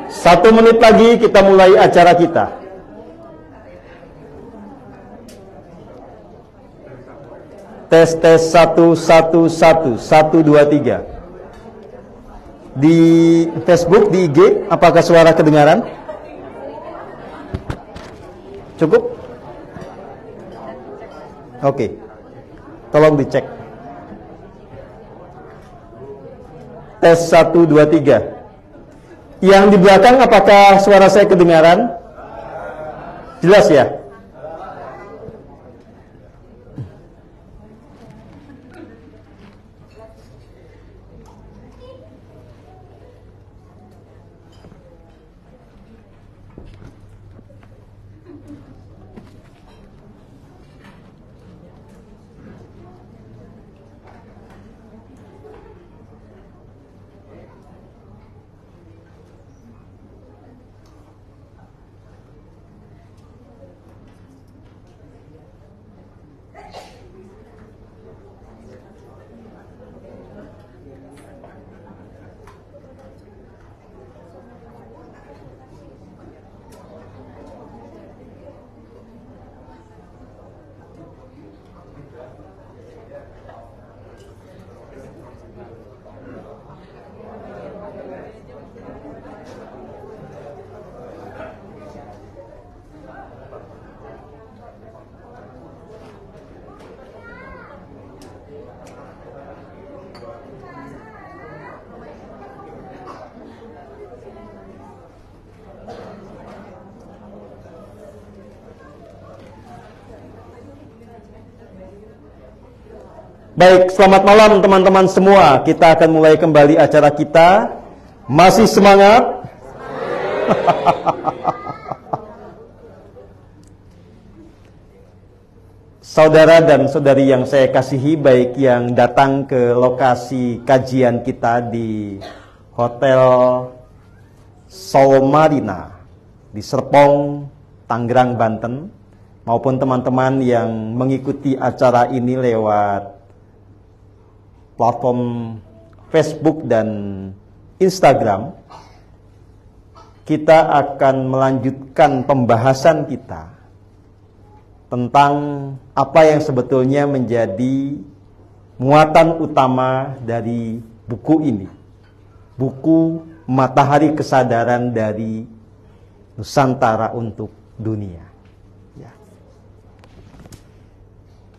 1 menit lagi kita mulai acara kita. Tes 1 1 1 1 2 3. Di Facebook, di IG, apakah suara kedengaran? Cukup? Oke. Tolong dicek. Tes 1 2 3. Yang di belakang apakah suara saya kedengaran? Jelas ya? Baik, selamat malam teman-teman semua. Kita akan mulai kembali acara kita. Masih semangat? Saudara dan saudari yang saya kasihi, baik yang datang ke lokasi kajian kita di Hotel Sol Marina di Serpong, Tangerang, Banten, maupun teman-teman yang mengikuti acara ini lewat platform Facebook dan Instagram. Kita akan melanjutkan pembahasan kita tentang apa yang sebetulnya menjadi muatan utama dari buku ini. Buku Matahari Kesadaran dari Nusantara untuk Dunia. Ya.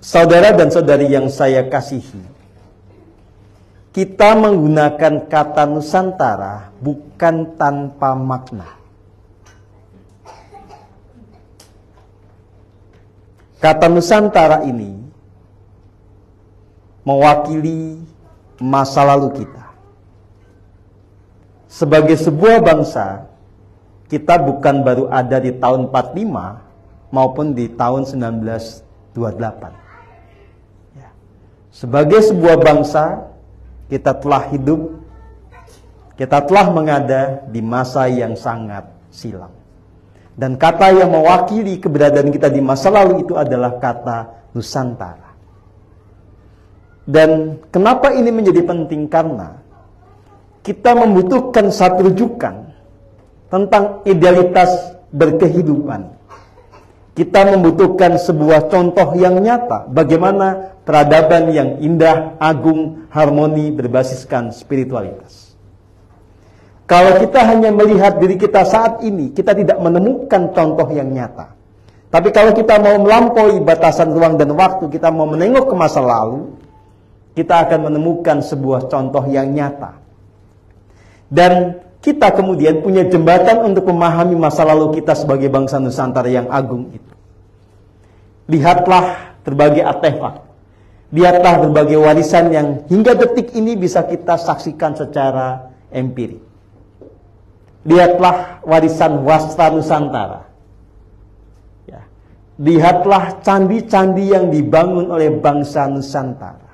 Saudara dan saudari yang saya kasihi, kita menggunakan kata Nusantara bukan tanpa makna. Kata Nusantara ini mewakili masa lalu kita. Sebagai sebuah bangsa, kita bukan baru ada di tahun 45 maupun di tahun 1928. Ya. Sebagai sebuah bangsa, kita telah hidup, kita telah mengada di masa yang sangat silam. Dan kata yang mewakili keberadaan kita di masa lalu itu adalah kata Nusantara. Dan kenapa ini menjadi penting? Karena kita membutuhkan satu rujukan tentang idealitas berkehidupan. Kita membutuhkan sebuah contoh yang nyata bagaimana peradaban yang indah, agung, harmoni berbasiskan spiritualitas. Kalau kita hanya melihat diri kita saat ini, kita tidak menemukan contoh yang nyata. Tapi kalau kita mau melampaui batasan ruang dan waktu, kita mau menengok ke masa lalu, kita akan menemukan sebuah contoh yang nyata. Dan kita kemudian punya jembatan untuk memahami masa lalu kita sebagai bangsa Nusantara yang agung itu. Lihatlah berbagai artefak. Lihatlah berbagai warisan yang hingga detik ini bisa kita saksikan secara empirik. Lihatlah warisan wastra Nusantara. Ya. Lihatlah candi-candi yang dibangun oleh bangsa Nusantara.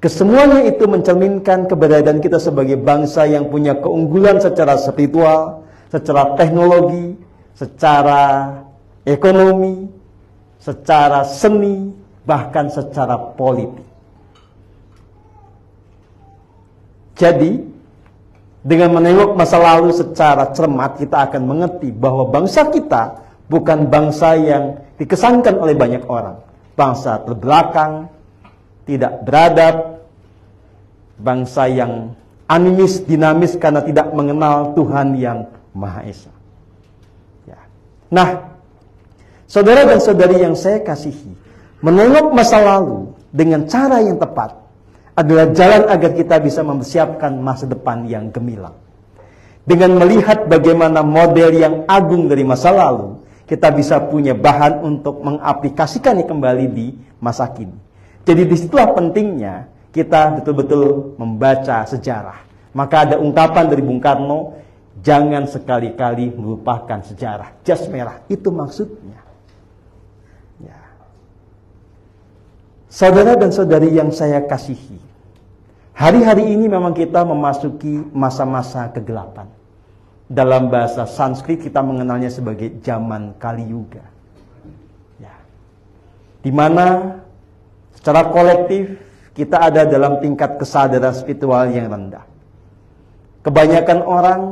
Kesemuanya itu mencerminkan keberadaan kita sebagai bangsa yang punya keunggulan secara spiritual, secara teknologi, secara ekonomi, secara seni, bahkan secara politik. Jadi, dengan menengok masa lalu secara cermat, kita akan mengerti bahwa bangsa kita bukan bangsa yang dikesankan oleh banyak orang. Bangsa terbelakang, tidak beradab, bangsa yang animis, dinamis karena tidak mengenal Tuhan yang Maha Esa. Ya. Nah, saudara dan saudari yang saya kasihi, menengok masa lalu dengan cara yang tepat adalah jalan agar kita bisa mempersiapkan masa depan yang gemilang. Dengan melihat bagaimana model yang agung dari masa lalu, kita bisa punya bahan untuk mengaplikasikannya kembali di masa kini. Jadi disitulah pentingnya kita betul-betul membaca sejarah. Maka ada ungkapan dari Bung Karno, jangan sekali-kali melupakan sejarah. Jas merah, itu maksudnya. Ya. Saudara dan saudari yang saya kasihi, hari-hari ini memang kita memasuki masa-masa kegelapan. Dalam bahasa Sanskrit kita mengenalnya sebagai zaman Kali Yuga. Ya. Di mana secara kolektif kita ada dalam tingkat kesadaran spiritual yang rendah. Kebanyakan orang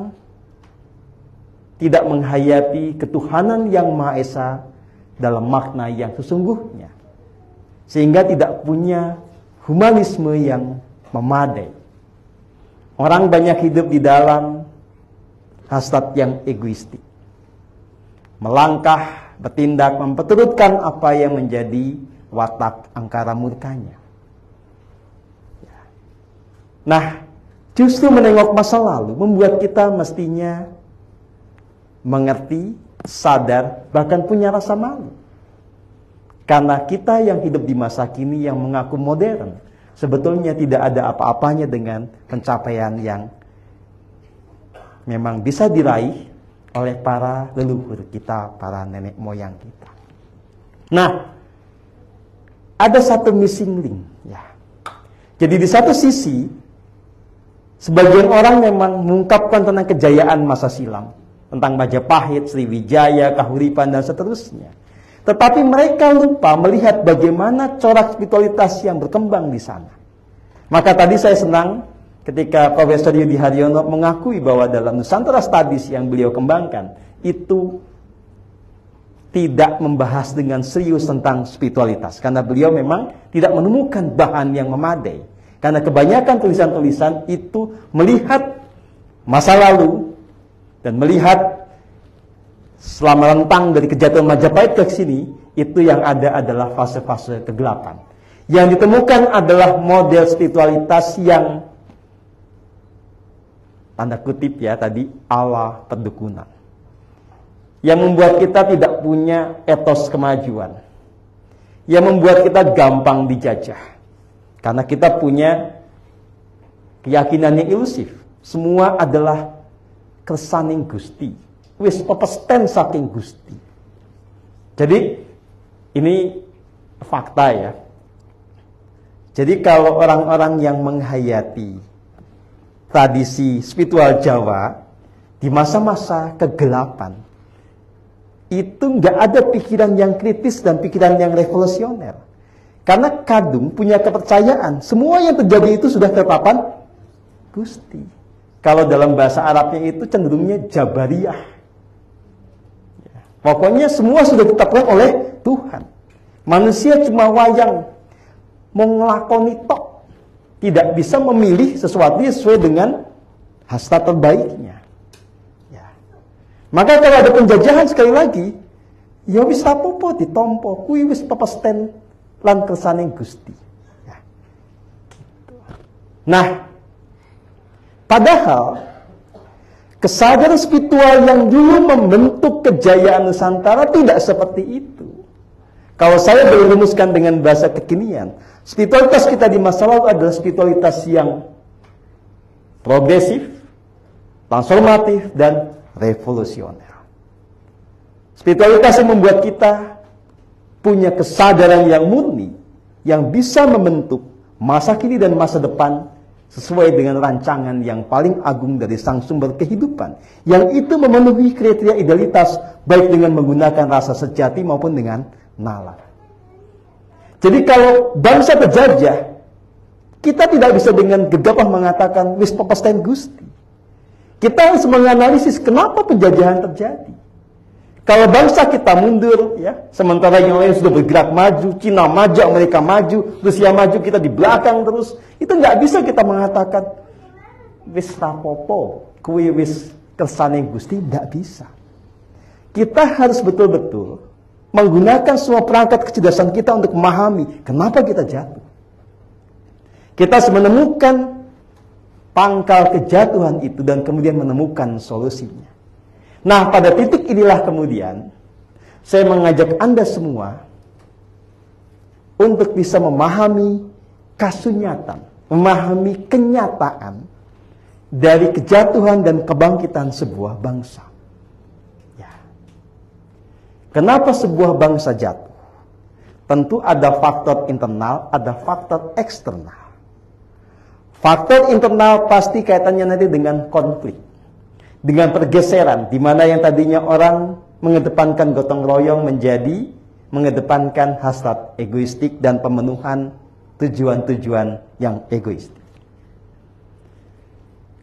tidak menghayati ketuhanan yang Maha Esa dalam makna yang sesungguhnya. Sehingga tidak punya humanisme yang memadai. Orang banyak hidup di dalam hasrat yang egoistik. Melangkah, bertindak, memperturutkan apa yang menjadi watak angkara murkanya. Nah, justru menengok masa lalu membuat kita mestinya mengerti, sadar, bahkan punya rasa malu. Karena kita yang hidup di masa kini yang mengaku modern, sebetulnya tidak ada apa-apanya dengan pencapaian yang memang bisa diraih oleh para leluhur kita, para nenek moyang kita. Nah, ada satu missing link. Ya. Jadi di satu sisi, sebagian orang memang mengungkapkan tentang kejayaan masa silam, tentang Majapahit, Sriwijaya, Kahuripan, dan seterusnya. Tetapi mereka lupa melihat bagaimana corak spiritualitas yang berkembang di sana. Maka tadi saya senang ketika Profesor Yudi Haryono mengakui bahwa dalam Nusantara Studies yang beliau kembangkan, itu tidak membahas dengan serius tentang spiritualitas. Karena beliau memang tidak menemukan bahan yang memadai. Karena kebanyakan tulisan-tulisan itu melihat masa lalu dan melihat selama rentang dari kejatuhan Majapahit ke sini, itu yang ada adalah fase-fase kegelapan. Yang ditemukan adalah model spiritualitas yang tanda kutip ya tadi ala perdukunan. Yang membuat kita tidak punya etos kemajuan. Yang membuat kita gampang dijajah. Karena kita punya keyakinan yang ilusif. Semua adalah kersaning Gusti. Wis pepesten saking Gusti. Jadi ini fakta ya. Jadi kalau orang-orang yang menghayati tradisi spiritual Jawa di masa-masa kegelapan, itu nggak ada pikiran yang kritis dan pikiran yang revolusioner. Karena kadung punya kepercayaan semua yang terjadi itu sudah ketetapan Gusti. Kalau dalam bahasa Arabnya itu cenderungnya Jabariyah. Pokoknya semua sudah ditetapkan oleh Tuhan. Manusia cuma wayang mau ngelakoni tok, tidak bisa memilih sesuatu sesuai dengan hasrat terbaiknya. Ya. Maka kalau ada penjajahan sekali lagi, ya wis rapopo ditompo, kuwi wis pepesten lan kersaning Gusti. Ya. Gitu. Nah, padahal kesadaran spiritual yang dulu membentuk kejayaan Nusantara tidak seperti itu. Kalau saya boleh rumuskan dengan bahasa kekinian, spiritualitas kita di masa lalu adalah spiritualitas yang progresif, transformatif, dan revolusioner. Spiritualitas yang membuat kita punya kesadaran yang murni, yang bisa membentuk masa kini dan masa depan sesuai dengan rancangan yang paling agung dari sang sumber kehidupan, yang itu memenuhi kriteria idealitas baik dengan menggunakan rasa sejati maupun dengan nalar. Jadi kalau bangsa terjajah, kita tidak bisa dengan gegabah mengatakan wis pepesten Gusti. Kita harus menganalisis kenapa penjajahan terjadi. Kalau bangsa kita mundur, ya, sementara yang lain sudah bergerak maju, Cina maju, Amerika maju, Rusia maju, kita di belakang terus, itu nggak bisa kita mengatakan wis rapopo, kuwi wis kersane Gusti, nggak bisa. Kita harus betul-betul menggunakan semua perangkat kecerdasan kita untuk memahami kenapa kita jatuh. Kita harus menemukan pangkal kejatuhan itu dan kemudian menemukan solusinya. Nah, pada titik inilah kemudian saya mengajak Anda semua untuk bisa memahami kasunyatan, memahami kenyataan dari kejatuhan dan kebangkitan sebuah bangsa. Ya. Kenapa sebuah bangsa jatuh? Tentu ada faktor internal, ada faktor eksternal. Faktor internal pasti kaitannya nanti dengan konflik, dengan pergeseran, di mana yang tadinya orang mengedepankan gotong royong menjadi mengedepankan hasrat egoistik dan pemenuhan tujuan-tujuan yang egoistik.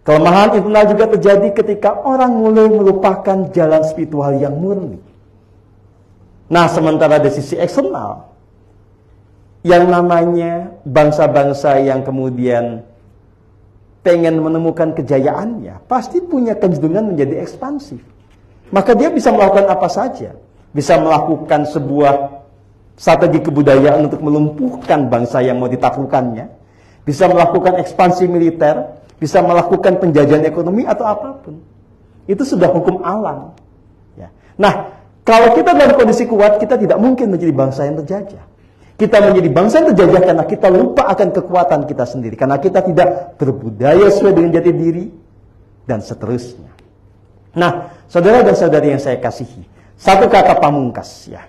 Kelemahan internal juga terjadi ketika orang mulai melupakan jalan spiritual yang murni. Nah, sementara dari sisi eksternal, yang namanya bangsa-bangsa yang kemudian pengen menemukan kejayaannya, pasti punya kecenderungan menjadi ekspansif. Maka dia bisa melakukan apa saja. Bisa melakukan sebuah strategi kebudayaan untuk melumpuhkan bangsa yang mau ditaklukkannya. Bisa melakukan ekspansi militer. Bisa melakukan penjajahan ekonomi atau apapun. Itu sudah hukum alam. Ya. Nah, Kalau kita dalam kondisi kuat, kita tidak mungkin menjadi bangsa yang terjajah. Kita menjadi bangsa yang terjajah karena kita lupa akan kekuatan kita sendiri. Karena kita tidak berbudaya sesuai dengan jati diri, dan seterusnya. Nah, saudara dan saudari yang saya kasihi, satu kata pamungkas ya.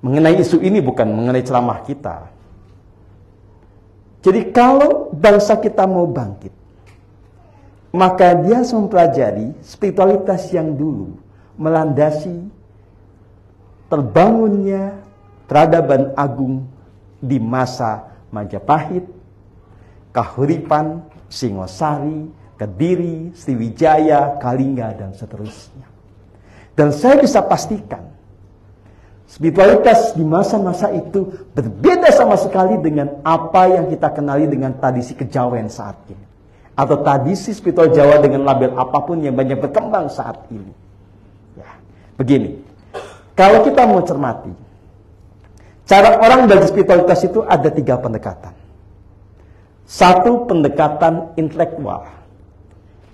Mengenai isu ini bukan mengenai ceramah kita. Jadi kalau bangsa kita mau bangkit, maka dia harus mempelajari spiritualitas yang dulu melandasi terbangunnya peradaban agung di masa Majapahit, Kahuripan, Singosari, Kediri, Sriwijaya, Kalingga, dan seterusnya. Dan saya bisa pastikan, spiritualitas di masa-masa itu berbeda sama sekali dengan apa yang kita kenali dengan tradisi kejawen saat ini. Atau tradisi spiritual Jawa dengan label apapun yang banyak berkembang saat ini. Ya, begini, kalau kita mau cermati, cara orang belajar spiritualitas itu ada 3 pendekatan. Satu, pendekatan intelektual.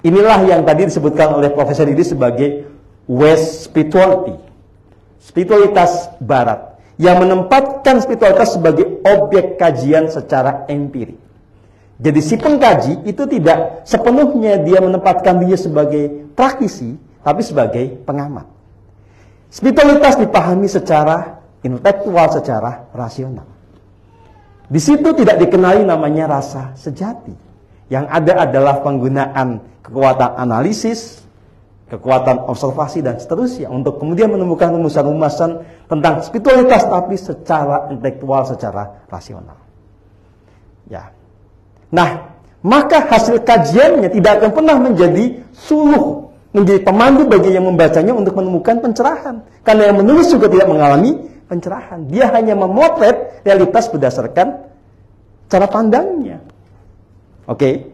Inilah yang tadi disebutkan oleh Profesor Didi sebagai West Spirituality, spiritualitas Barat, yang menempatkan spiritualitas sebagai objek kajian secara empirik. Jadi si pengkaji itu tidak sepenuhnya dia menempatkan dirinya sebagai praktisi, tapi sebagai pengamat. Spiritualitas dipahami secara intelektual, secara rasional. Di situ tidak dikenali namanya rasa sejati. Yang ada adalah penggunaan kekuatan analisis, kekuatan observasi, dan seterusnya untuk kemudian menemukan rumusan-rumusan tentang spiritualitas tapi secara intelektual, secara rasional. Ya. Nah, maka hasil kajiannya tidak akan pernah menjadi suluh, menjadi pemandu bagi yang membacanya untuk menemukan pencerahan. Karena yang menulis juga tidak mengalami pencerahan. Dia hanya memotret realitas berdasarkan cara pandangnya. Oke?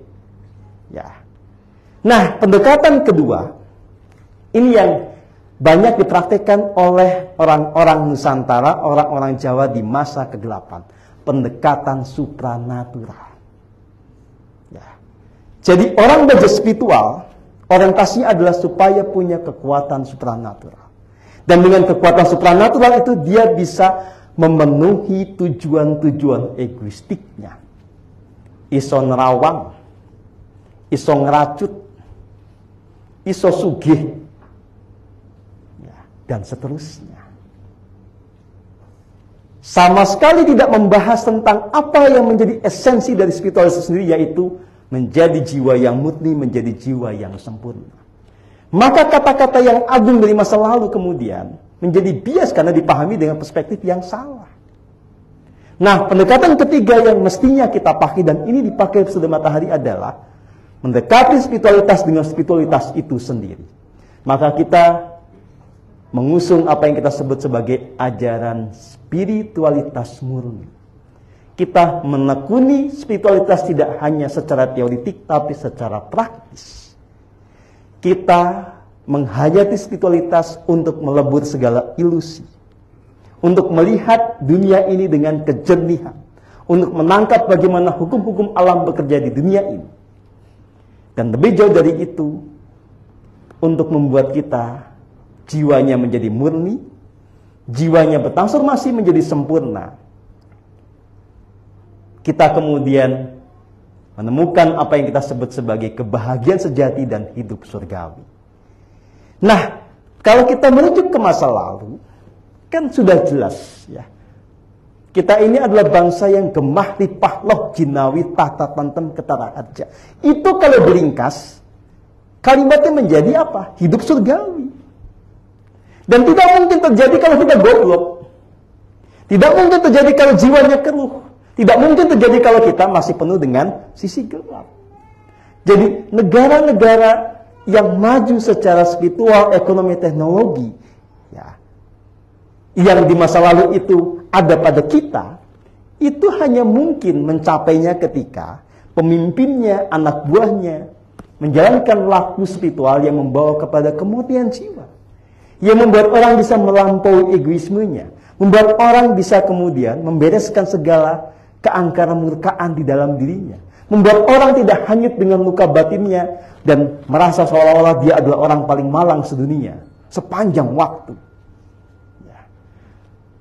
Ya. Nah, pendekatan kedua, ini yang banyak dipraktikkan oleh orang-orang Nusantara, orang-orang Jawa di masa kegelapan. Pendekatan supranatural. Ya. Jadi orang belajar spiritual, orientasinya adalah supaya punya kekuatan supranatural. Dan dengan kekuatan supranatural itu dia bisa memenuhi tujuan-tujuan egoistiknya. Iso nerawang, iso ngeracut, iso sugih, ya, dan seterusnya. Sama sekali tidak membahas tentang apa yang menjadi esensi dari spiritualitas sendiri, yaitu menjadi jiwa yang murni, menjadi jiwa yang sempurna. Maka kata-kata yang agung dari masa lalu kemudian menjadi bias karena dipahami dengan perspektif yang salah. Nah, pendekatan ketiga yang mestinya kita pakai, dan ini dipakai Sudah Matahari, adalah mendekati spiritualitas dengan spiritualitas itu sendiri. Maka kita mengusung apa yang kita sebut sebagai ajaran spiritualitas murni. Kita menekuni spiritualitas tidak hanya secara teoritik, tapi secara praktis. Kita menghayati spiritualitas untuk melebur segala ilusi. Untuk melihat dunia ini dengan kejernihan. Untuk menangkap bagaimana hukum-hukum alam bekerja di dunia ini. Dan lebih jauh dari itu, untuk membuat kita jiwanya menjadi murni, jiwanya bertransformasi menjadi sempurna. Kita kemudian menemukan apa yang kita sebut sebagai kebahagiaan sejati dan hidup surgawi. Nah, kalau kita merujuk ke masa lalu, kan sudah jelas ya. Kita ini adalah bangsa yang gemah lipah loh jinawi tata tantem ketara harja. Itu kalau diringkas, kalimatnya menjadi apa? Hidup surgawi. Dan tidak mungkin terjadi kalau kita goblok. Tidak mungkin terjadi kalau jiwanya keruh. Tidak mungkin terjadi kalau kita masih penuh dengan sisi gelap. Jadi negara-negara yang maju secara spiritual, ekonomi, teknologi, ya, yang di masa lalu itu ada pada kita, itu hanya mungkin mencapainya ketika pemimpinnya, anak buahnya menjalankan laku spiritual yang membawa kepada kemurnian jiwa. Yang membuat orang bisa melampaui egoismenya. Membuat orang bisa kemudian membereskan segala keangkaran murkaan di dalam dirinya. Membuat orang tidak hanyut dengan luka batinnya dan merasa seolah-olah dia adalah orang paling malang sedunia. sepanjang waktu. Ya.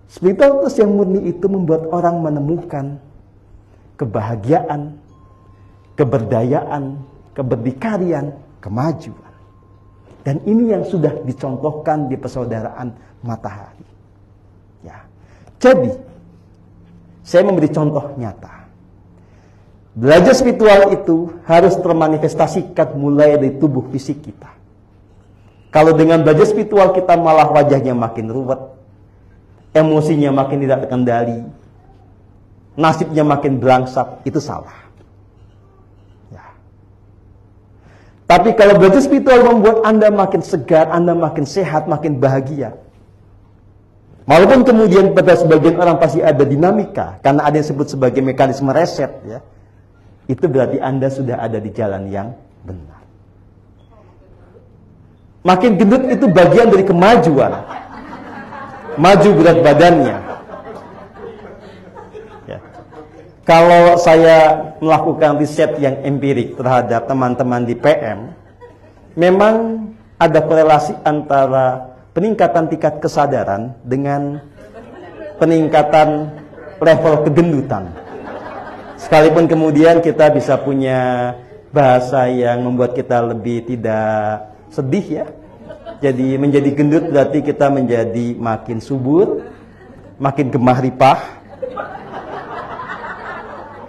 Spiritualitas yang murni itu membuat orang menemukan kebahagiaan, keberdayaan, keberdikarian, kemajuan. Dan ini yang sudah dicontohkan di persaudaraan matahari. Ya. Jadi, saya memberi contoh nyata. Belajar spiritual itu harus termanifestasikan mulai dari tubuh fisik kita. Kalau dengan belajar spiritual kita malah wajahnya makin ruwet, emosinya makin tidak terkendali, nasibnya makin belangsat, itu salah. Tapi kalau belajar spiritual membuat Anda makin segar, Anda makin sehat, makin bahagia. Walaupun kemudian pada sebagian orang pasti ada dinamika, karena ada yang disebut sebagai mekanisme reset, ya. Itu berarti Anda sudah ada di jalan yang benar. Makin gendut itu bagian dari kemajuan. Maju berat badannya. Ya. Kalau saya melakukan riset yang empirik terhadap teman-teman di PM, memang ada korelasi antara peningkatan tingkat kesadaran dengan peningkatan level kegendutan. Sekalipun kemudian kita bisa punya bahasa yang membuat kita lebih tidak sedih ya. Jadi menjadi gendut berarti kita menjadi makin subur, makin gemah ripah,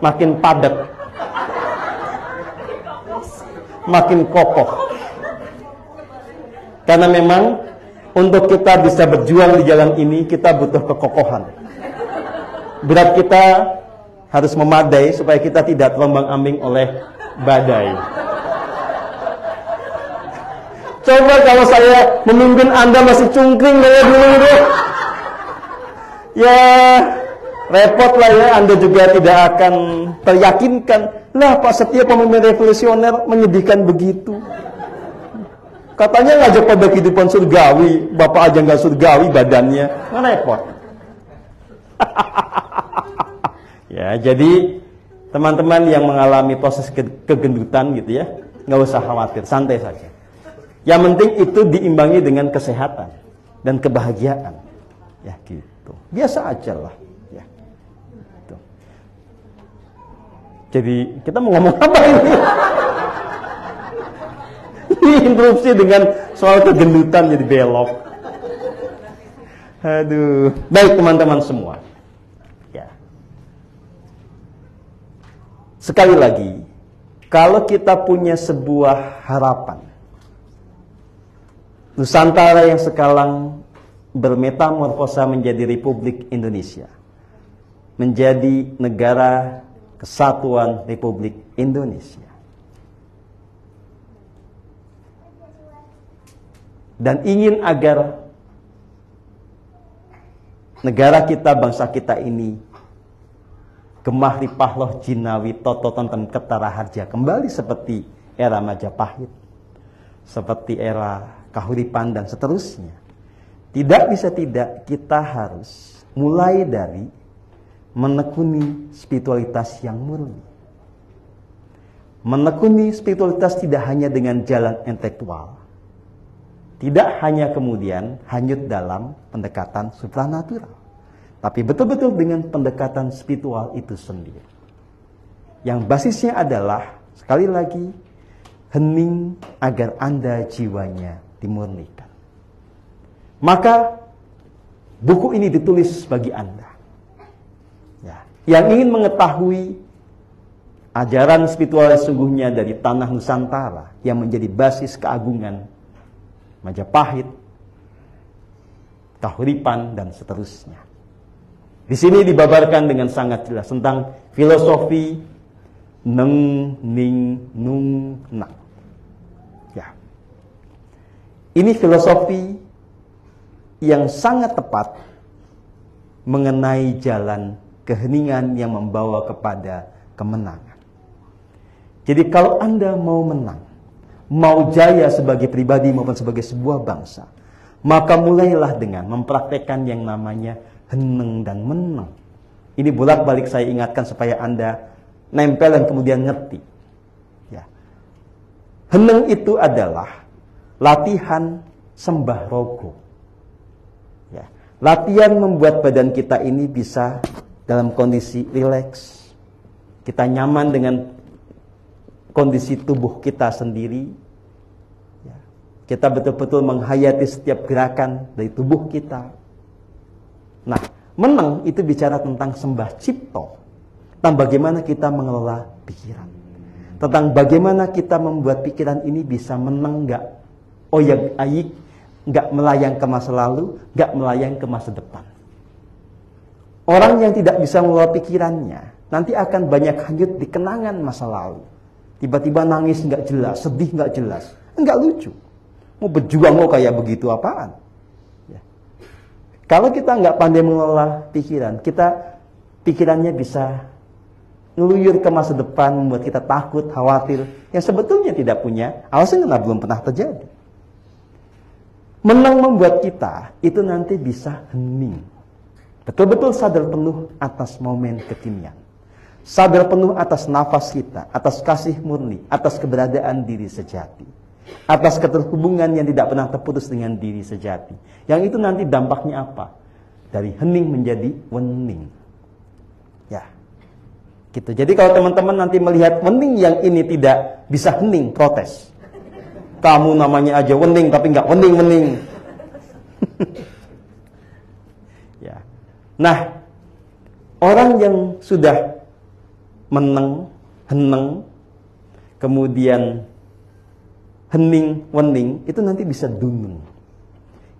makin padat, makin kokoh. Karena memang untuk kita bisa berjuang di jalan ini, kita butuh kekokohan. Berat kita harus memadai supaya kita tidak terombang-ambing oleh badai. Coba kalau saya memimpin Anda masih cungkring kayak dulu itu, ya repot lah ya, Anda juga tidak akan teryakinkan. Lah Pak Setia pemimpin revolusioner menyedihkan begitu. Katanya ngajak pada kehidupan surgawi, Bapak aja nggak surgawi badannya, nggak repot. Ya, jadi teman-teman yang mengalami proses kegendutan gitu ya, nggak usah khawatir, santai saja. Yang penting itu diimbangi dengan kesehatan dan kebahagiaan, ya gitu. Biasa aja lah, ya. Gitu. Jadi kita mau ngomong apa ini? Ini interupsi dengan soal kegendutan jadi belok. Aduh, baik teman-teman semua. Sekali lagi, kalau kita punya sebuah harapan, Nusantara yang sekarang bermetamorfosa menjadi Republik Indonesia, menjadi negara kesatuan Republik Indonesia, dan ingin agar negara kita, bangsa kita ini gemah ripah loh jinawi toto tonton ketara harja kembali seperti era Majapahit, seperti era Kahuripan dan seterusnya. Tidak bisa tidak, kita harus mulai dari menekuni spiritualitas yang murni. Menekuni spiritualitas tidak hanya dengan jalan intelektual, tidak hanya kemudian hanyut dalam pendekatan supranatural, tapi betul-betul dengan pendekatan spiritual itu sendiri. Yang basisnya adalah, sekali lagi, hening agar Anda jiwanya dimurnikan. Maka, buku ini ditulis bagi Anda. Ya, yang ingin mengetahui ajaran spiritual sesungguhnya dari tanah Nusantara yang menjadi basis keagungan Majapahit, Kahuripan, dan seterusnya. Di sini dibabarkan dengan sangat jelas tentang filosofi Neng Ning Nung Nang. Ya. Ini filosofi yang sangat tepat mengenai jalan keheningan yang membawa kepada kemenangan. Jadi kalau Anda mau menang, mau jaya sebagai pribadi maupun sebagai sebuah bangsa, maka mulailah dengan mempraktekkan yang namanya heneng dan meneng. Ini bolak-balik saya ingatkan supaya Anda nempel dan kemudian ngerti. Ya. Heneng itu adalah latihan sembah rogo. Ya. Latihan membuat badan kita ini bisa dalam kondisi rileks. Kita nyaman dengan kondisi tubuh kita sendiri. Ya. Kita betul-betul menghayati setiap gerakan dari tubuh kita. Nah, menang itu bicara tentang sembah cipto. Tentang bagaimana kita mengelola pikiran. Tentang bagaimana kita membuat pikiran ini bisa menang, nggak oyak-ayik, nggak melayang ke masa lalu, nggak melayang ke masa depan. Orang yang tidak bisa mengelola pikirannya, nanti akan banyak hanyut di kenangan masa lalu. Tiba-tiba nangis nggak jelas, sedih nggak jelas, nggak lucu. Mau berjuang mau kayak begitu apaan? Ya. Kalau kita nggak pandai mengelola pikiran, pikirannya bisa ngeluyur ke masa depan, membuat kita takut, khawatir, yang sebetulnya tidak punya alasan karena belum pernah terjadi. Menang membuat kita itu nanti bisa hening. Betul-betul sadar penuh atas momen kekinian. Sadar penuh atas nafas kita, atas kasih murni, atas keberadaan diri sejati. Atas keterhubungan yang tidak pernah terputus dengan diri sejati. Yang itu nanti dampaknya apa? Dari hening menjadi wening. Ya. Gitu. Jadi kalau teman-teman nanti melihat wening yang ini tidak bisa hening, protes. Kamu namanya aja wening tapi nggak wening-wening. Ya. Nah, orang yang sudah heneng, kemudian hening, wening, itu nanti bisa dunung.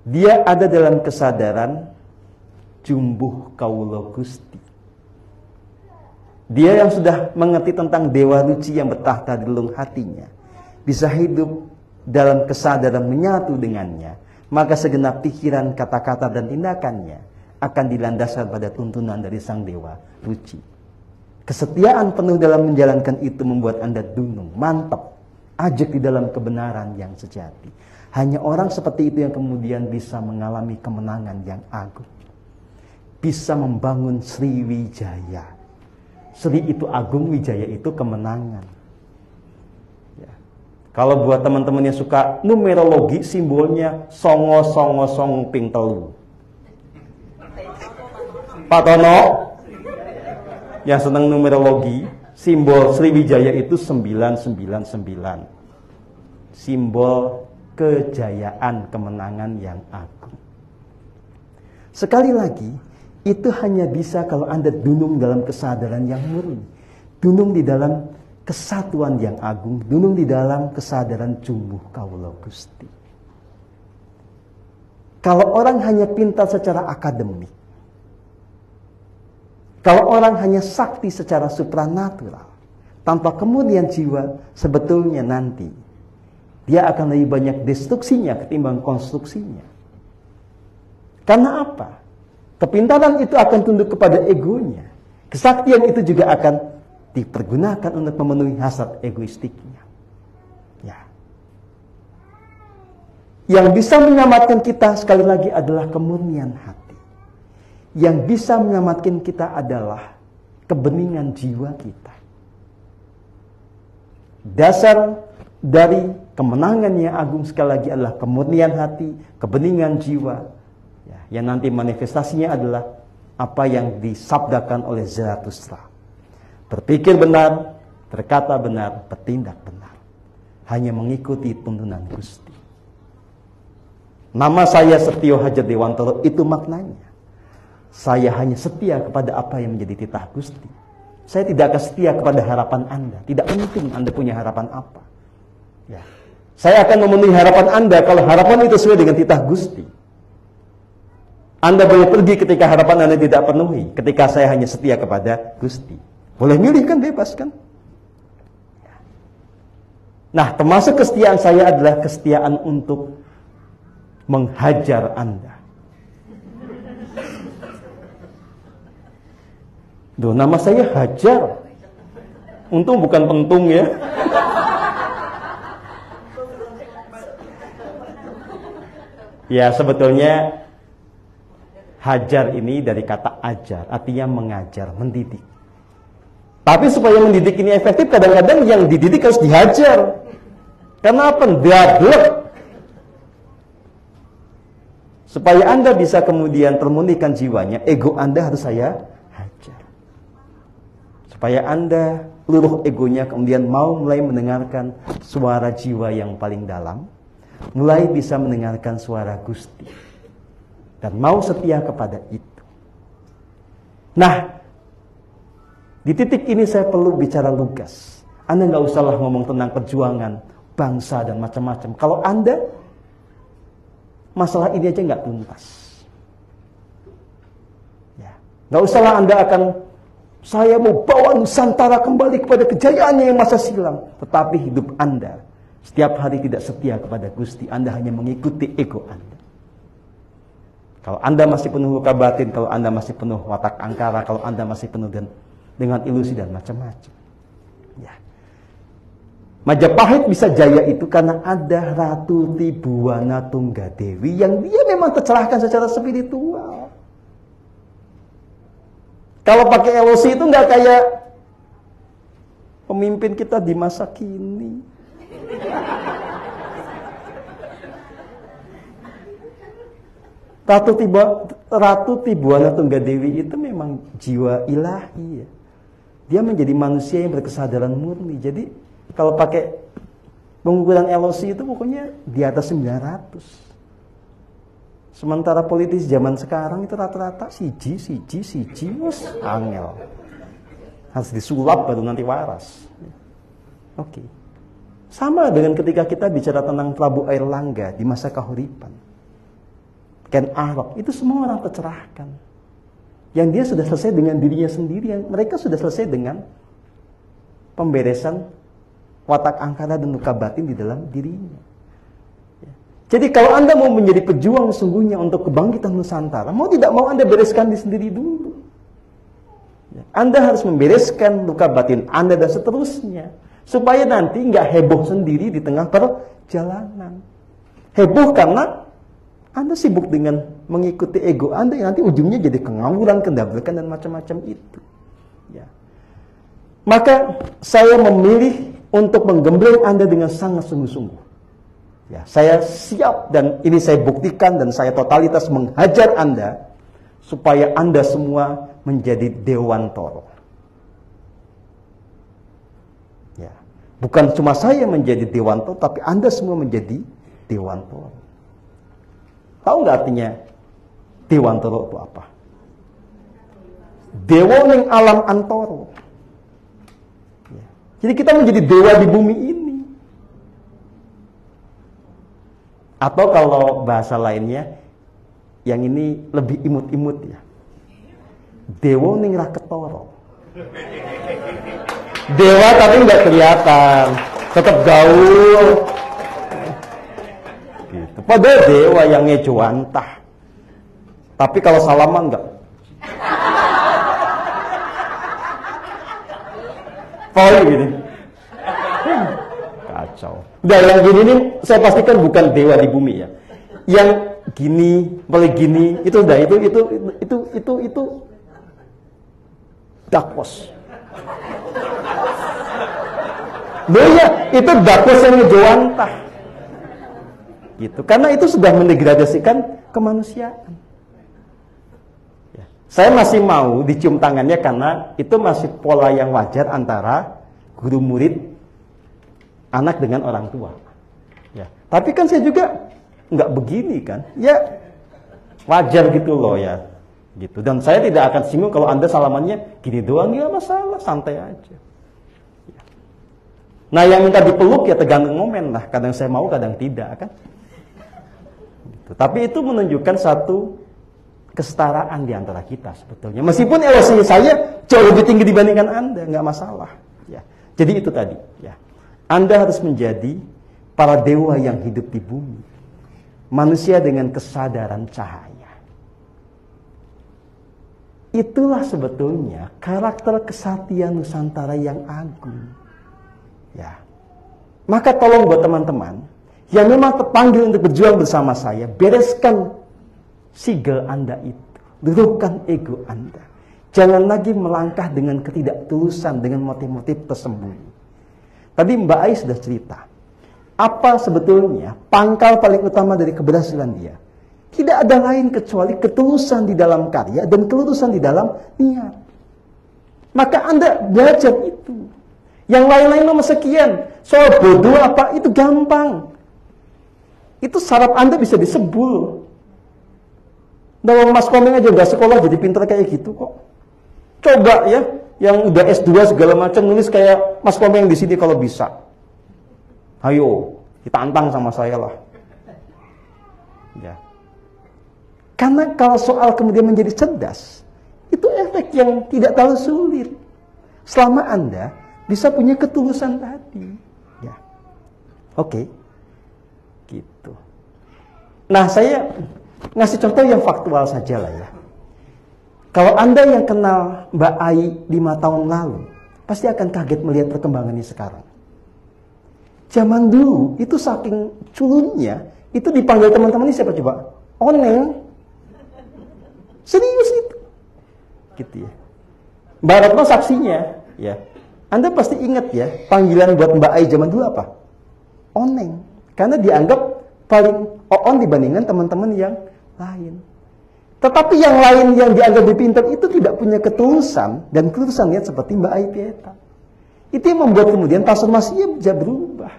Dia ada dalam kesadaran jumbuh kawula Gusti. Dia yang sudah mengerti tentang Dewa Ruci yang bertahta di relung hatinya, bisa hidup dalam kesadaran menyatu dengannya, maka segenap pikiran, kata-kata, dan tindakannya akan dilandaskan pada tuntunan dari Sang Dewa Ruci. Kesetiaan penuh dalam menjalankan itu membuat Anda dunung, mantap, ajak di dalam kebenaran yang sejati. Hanya orang seperti itu yang kemudian bisa mengalami kemenangan yang agung. Bisa membangun Sriwijaya. Sri itu agung, Wijaya itu kemenangan. Ya. Kalau buat teman-teman yang suka numerologi, simbolnya songo songo song ping telu. Pak Tono yang senang numerologi, simbol Sriwijaya itu 999. Simbol kejayaan, kemenangan yang agung. Sekali lagi, itu hanya bisa kalau Anda dunung dalam kesadaran yang murni. Dunung di dalam kesatuan yang agung. Dunung di dalam kesadaran jumbuh kawula Gusti. Kalau orang hanya pintar secara akademik, kalau orang hanya sakti secara supranatural, tanpa kemudian jiwa, sebetulnya nanti dia akan lebih banyak destruksinya ketimbang konstruksinya. Karena apa? Kepintaran itu akan tunduk kepada egonya. Kesaktian itu juga akan dipergunakan untuk memenuhi hasrat egoistiknya. Ya. Yang bisa menyelamatkan kita sekali lagi adalah kemurnian hati. Yang bisa menyelamatkan kita adalah kebeningan jiwa kita. Dasar dari kemenangan yang agung sekali lagi adalah kemurnian hati, kebeningan jiwa. Yang nanti manifestasinya adalah apa yang disabdakan oleh Zarathustra. Berpikir benar, berkata benar, bertindak benar. Hanya mengikuti tuntunan Gusti. Nama saya Setio Hajat Dewantoro, itu maknanya. Saya hanya setia kepada apa yang menjadi titah Gusti. Saya tidak akan setia kepada harapan Anda. Tidak penting Anda punya harapan apa. Ya. Saya akan memenuhi harapan Anda kalau harapan itu sesuai dengan titah Gusti. Anda boleh pergi ketika harapan Anda tidak penuhi. Ketika saya hanya setia kepada Gusti. Boleh milih kan, bebas kan? Nah, termasuk kesetiaan saya adalah kesetiaan untuk menghajar Anda. Duh, nama saya Hajar. Untung bukan pentung ya. Ya, sebetulnya hajar ini dari kata ajar, artinya mengajar, mendidik. Tapi supaya mendidik ini efektif, kadang-kadang yang dididik harus dihajar. Karena apa? Dablek. Supaya Anda bisa kemudian termunihkan jiwanya, ego Anda harus saya hajar. Supaya Anda, seluruh egonya kemudian mau mulai mendengarkan suara jiwa yang paling dalam, mulai bisa mendengarkan suara Gusti, dan mau setia kepada itu. Nah, di titik ini saya perlu bicara lugas. Anda nggak usahlah ngomong tentang perjuangan bangsa dan macam-macam. Kalau Anda masalah ini aja nggak tuntas, ya, nggak usahlah Anda akan, saya mau bawa Nusantara kembali kepada kejayaannya yang masa silam. Tetapi hidup Anda setiap hari tidak setia kepada Gusti. Anda hanya mengikuti ego Anda. Kalau Anda masih penuh luka batin, kalau Anda masih penuh watak angkara, kalau Anda masih penuh dengan ilusi dan macam-macam. Ya. Majapahit bisa jaya itu karena ada Ratu Tibuana Tunggadewi yang dia memang tercerahkan secara spiritual. Kalau pakai emosi itu nggak kayak pemimpin kita di masa kini. Ratu Tibuana Tunggadewi itu memang jiwa ilahi, ya. Dia menjadi manusia yang berkesadaran murni. Jadi kalau pakai pengukuran LOC itu pokoknya di atas 900. Sementara politis zaman sekarang itu rata-rata siji, angel. Harus disulap baru nanti waras. Oke. Sama dengan ketika kita bicara tentang Prabu Airlangga di masa kahuripan. Ken Arok, itu semua orang tercerahkan. Yang dia sudah selesai dengan dirinya sendiri, yang mereka sudah selesai dengan pemberesan watak angkara dan luka batin di dalam dirinya. Jadi kalau Anda mau menjadi pejuang sesungguhnya untuk kebangkitan Nusantara, mau tidak mau Anda bereskan diri sendiri dulu. Anda harus membereskan luka batin Anda dan seterusnya. Supaya nanti nggak heboh sendiri di tengah perjalanan. Heboh karena Anda sibuk dengan mengikuti ego Anda yang nanti ujungnya jadi kengawuran, kendabrakan, dan macam-macam itu. Ya. Maka saya memilih untuk menggembleng Anda dengan sangat sungguh-sungguh. Ya, saya siap dan ini saya buktikan dan saya totalitas menghajar Anda supaya Anda semua menjadi Dewantoro. Ya, bukan cuma saya menjadi Dewantoro, tapi Anda semua menjadi Dewantoro. Tahu nggak artinya Dewantoro itu apa? Dewa ning alam antoro. Ya. Jadi kita menjadi dewa di bumi ini. Atau kalau bahasa lainnya, yang ini lebih imut-imut ya. Dewa ning raketoro. Dewa tapi nggak kelihatan, tetap gaul. Gitu. Padahal dewa yang ngejuantah. Tapi kalau salaman enggak. Oh gini. Kacau. Udah yang gini nih saya pastikan bukan dewa di bumi ya. Yang gini, boleh gini, itu udah itu dakos. Loh ya, itu dakos yang ngejuantah. Gitu. Karena itu sudah mendegradasikan kemanusiaan. Ya. Saya masih mau dicium tangannya karena itu masih pola yang wajar antara guru murid, anak dengan orang tua. Ya. Tapi kan saya juga nggak begini kan. Ya wajar gitu loh ya. Gitu. Dan saya tidak akan singgung kalau Anda salamannya gini doang, ya masalah, santai aja. Ya. Nah yang minta dipeluk ya tergantung momen lah. Kadang saya mau, kadang tidak kan. Tapi itu menunjukkan satu kesetaraan di antara kita sebetulnya. Meskipun elosinya saya jauh lebih tinggi dibandingkan Anda, nggak masalah. Ya. Jadi itu tadi. Ya. Anda harus menjadi para dewa yang hidup di bumi. Manusia dengan kesadaran cahaya. Itulah sebetulnya karakter kesatria Nusantara yang agung. Ya. Maka tolong buat teman-teman yang memang terpanggil untuk berjuang bersama saya, bereskan sigel Anda itu. Luluhkan ego Anda. Jangan lagi melangkah dengan ketidaktulusan, dengan motif-motif tersembunyi. Tadi Mbak Ai sudah cerita. Apa sebetulnya pangkal paling utama dari keberhasilan dia? Tidak ada lain kecuali ketulusan di dalam karya dan ketulusan di dalam niat. Maka Anda belajar itu. Yang lain-lain nomor sekian. Soal bodoh apa, itu gampang. Itu saraf Anda bisa disebul. Nah, Mas Komeng aja nggak sekolah jadi pintar kayak gitu kok. Coba ya, yang udah S2 segala macam nulis kayak Mas Komeng di sini kalau bisa. Ayo, ditantang sama saya lah. Ya. Karena kalau soal kemudian menjadi cerdas, itu efek yang tidak terlalu sulit. Selama Anda bisa punya ketulusan tadi. Ya. Oke. Gitu. Nah, saya ngasih contoh yang faktual saja lah ya. Kalau Anda yang kenal Mbak Ai 5 tahun lalu, pasti akan kaget melihat perkembangannya sekarang. Zaman dulu, itu saking culunnya, itu dipanggil teman-teman ini siapa coba? Oneng. Serius itu. Gitu ya. Mbak Retno saksinya, ya. Anda pasti ingat ya, panggilan buat Mbak Ai zaman dulu apa? Oneng. Karena dianggap paling on dibandingkan teman-teman yang lain. Tetapi yang lain yang dianggap lebih pintar itu tidak punya ketulusan dan ketulusan niat seperti Mbak Ai Pieta. Itu yang membuat kemudian transformasinya bisa berubah.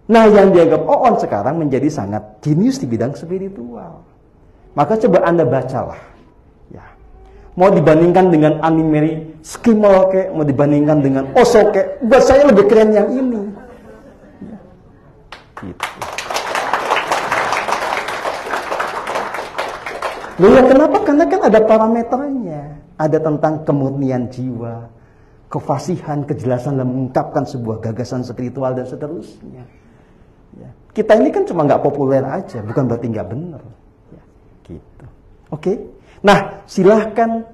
Nah, yang dianggap on sekarang menjadi sangat jenius di bidang spiritual. Maka coba Anda bacalah. Ya. Mau dibandingkan dengan anime Skimol kayak, mau dibandingkan dengan Osho kayak, buat saya lebih keren yang ini. Ya. Gitu. Loh ya kenapa? Karena kan ada parameternya. Ada tentang kemurnian jiwa, kefasihan, kejelasan dalam mengungkapkan sebuah gagasan spiritual dan seterusnya. Ya. Kita ini kan cuma nggak populer aja, bukan berarti nggak benar. Ya. Gitu. Oke? Nah, silahkan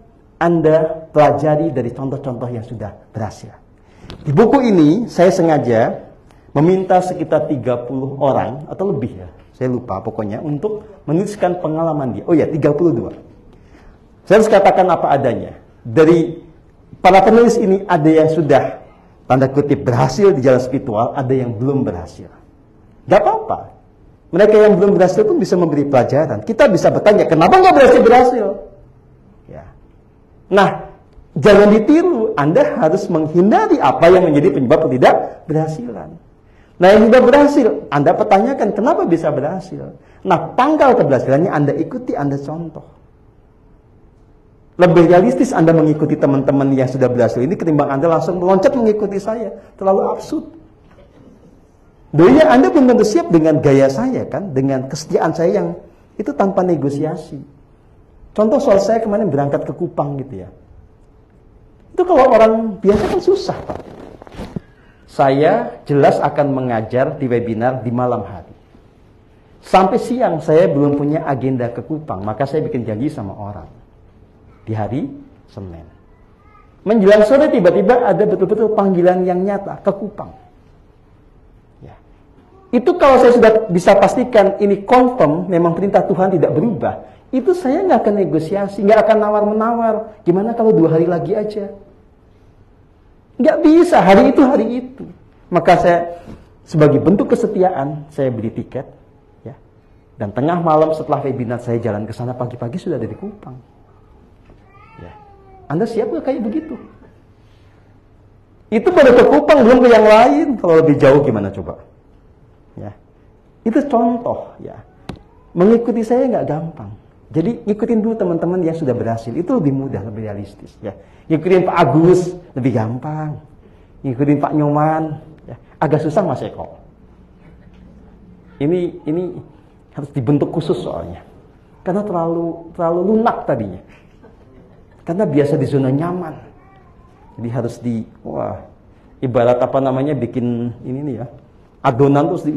Anda pelajari dari contoh-contoh yang sudah berhasil. Di buku ini, saya sengaja meminta sekitar 30 orang, atau lebih ya, saya lupa pokoknya, untuk menuliskan pengalaman dia. Oh ya, 32. Saya harus katakan apa adanya. Dari para penulis ini, ada yang sudah, tanda kutip, berhasil di jalan spiritual, ada yang belum berhasil. Gak apa-apa. Mereka yang belum berhasil pun bisa memberi pelajaran. Kita bisa bertanya, kenapa nggak berhasil-berhasil? Ya. Nah, jangan ditiru. Anda harus menghindari apa yang menjadi penyebab ketidakberhasilan. Nah, yang sudah berhasil, Anda pertanyakan, kenapa bisa berhasil? Nah, pangkal keberhasilannya Anda ikuti, Anda contoh. Lebih realistis Anda mengikuti teman-teman yang sudah berhasil ini, ketimbang Anda langsung meloncat mengikuti saya. Terlalu absurd. Doanya Anda belum tentu siap dengan gaya saya kan, dengan kesetiaan saya yang itu tanpa negosiasi. Contoh soal saya kemarin berangkat ke Kupang gitu ya. Itu kalau orang biasa kan susah Pak. Saya jelas akan mengajar di webinar di malam hari. Sampai siang saya belum punya agenda ke Kupang, maka saya bikin janji sama orang. Di hari Senin. Menjelang sore tiba-tiba ada betul-betul panggilan yang nyata ke Kupang. Itu kalau saya sudah bisa pastikan ini confirm, memang perintah Tuhan tidak berubah, itu saya nggak akan negosiasi, nggak akan nawar-menawar. Gimana kalau 2 hari lagi aja? Nggak bisa, hari itu. Maka saya sebagai bentuk kesetiaan, saya beli tiket, ya. Dan tengah malam setelah webinar saya jalan ke sana pagi-pagi sudah ada di Kupang. Ya. Anda siap nggak kayak begitu? Itu baru ke Kupang, belum ke yang lain. Kalau lebih jauh gimana coba? Ya, itu contoh ya. Mengikuti saya nggak gampang. Jadi ikutin dulu teman-teman yang sudah berhasil. Itu lebih mudah, lebih realistis. Ya, ikutin Pak Agus lebih gampang. Ikutin Pak Nyoman, ya. Agak susah Mas Eko. Ini harus dibentuk khusus soalnya. Karena terlalu lunak tadinya. Karena biasa di zona nyaman. Jadi harus ibarat apa namanya bikin ini nih ya. Adonan terus di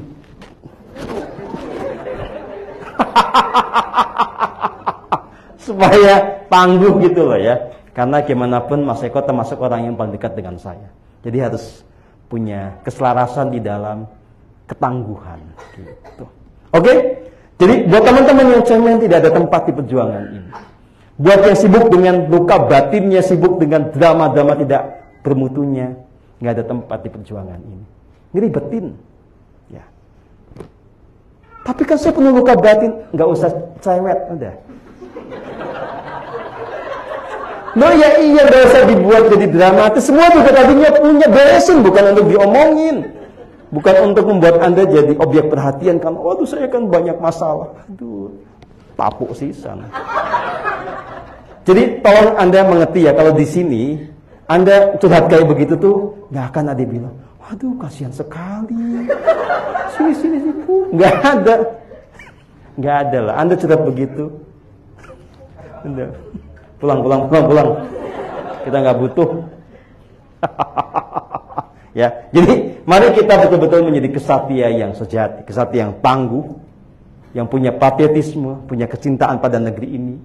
supaya tangguh gitu loh ya. Karena gimana pun Mas Eko termasuk orang yang paling dekat dengan saya. Jadi harus punya keselarasan di dalam ketangguhan gitu. Oke? Jadi buat teman-teman yang cemen tidak ada tempat di perjuangan ini. Buat yang sibuk dengan luka batinnya, sibuk dengan drama-drama tidak bermutunya, nggak ada tempat di perjuangan ini. Ngeribetin. Tapi kan saya penuh luka batin. Nggak usah cewek, udah. No ya iya, nggak usah dibuat jadi dramatis. Semua juga tadinya punya, beresin, bukan untuk diomongin. Bukan untuk membuat Anda jadi objek perhatian. Kan, waduh saya kan banyak masalah. Aduh, tapuk sih sana. Jadi tolong Anda mengerti ya, kalau di sini Anda curhat kayak begitu tuh, nggak akan ada bilang, waduh kasihan sekali. Sini. Nggak ada. Nggak ada lah. Anda curhat begitu. Anda, pulang. Kita nggak butuh. Ya, jadi mari kita betul-betul menjadi kesatria yang sejati, kesatria yang tangguh, yang punya patriotisme, punya kecintaan pada negeri ini,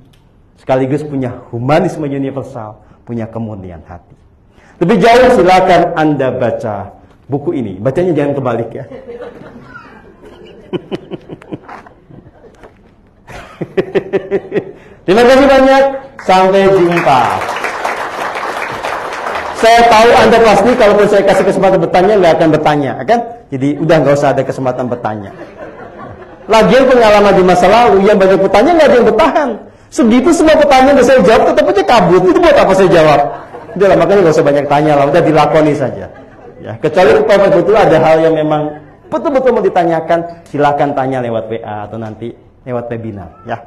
sekaligus punya humanisme universal, punya kemurnian hati. Lebih jauh silakan Anda baca buku ini. Bacanya jangan kebalik ya. Terima kasih banyak. Sampai jumpa. Saya tahu Anda pasti kalau saya kasih kesempatan bertanya nggak akan bertanya, kan? Jadi udah nggak usah ada kesempatan bertanya. Lagian pengalaman di masa lalu yang banyak bertanya nggak ada yang bertahan. Segitu semua pertanyaan yang saya jawab tetap aja kabur. Itu buat apa saya jawab? Udah lah, makanya nggak usah banyak tanya lah. Udah dilakoni saja. Ya, kecuali kalau betul ada hal yang memang betul-betul mau ditanyakan, silakan tanya lewat WA atau nanti lewat webinar. Ya.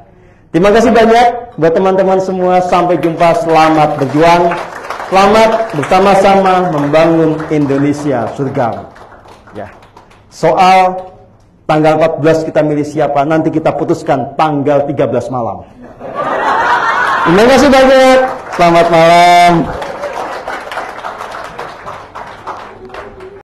Terima kasih banyak buat teman-teman semua. Sampai jumpa. Selamat berjuang. Selamat bersama-sama membangun Indonesia surgawi. Ya. Soal tanggal 14 kita milih siapa, nanti kita putuskan tanggal 13 malam. Terima kasih banyak. Selamat malam.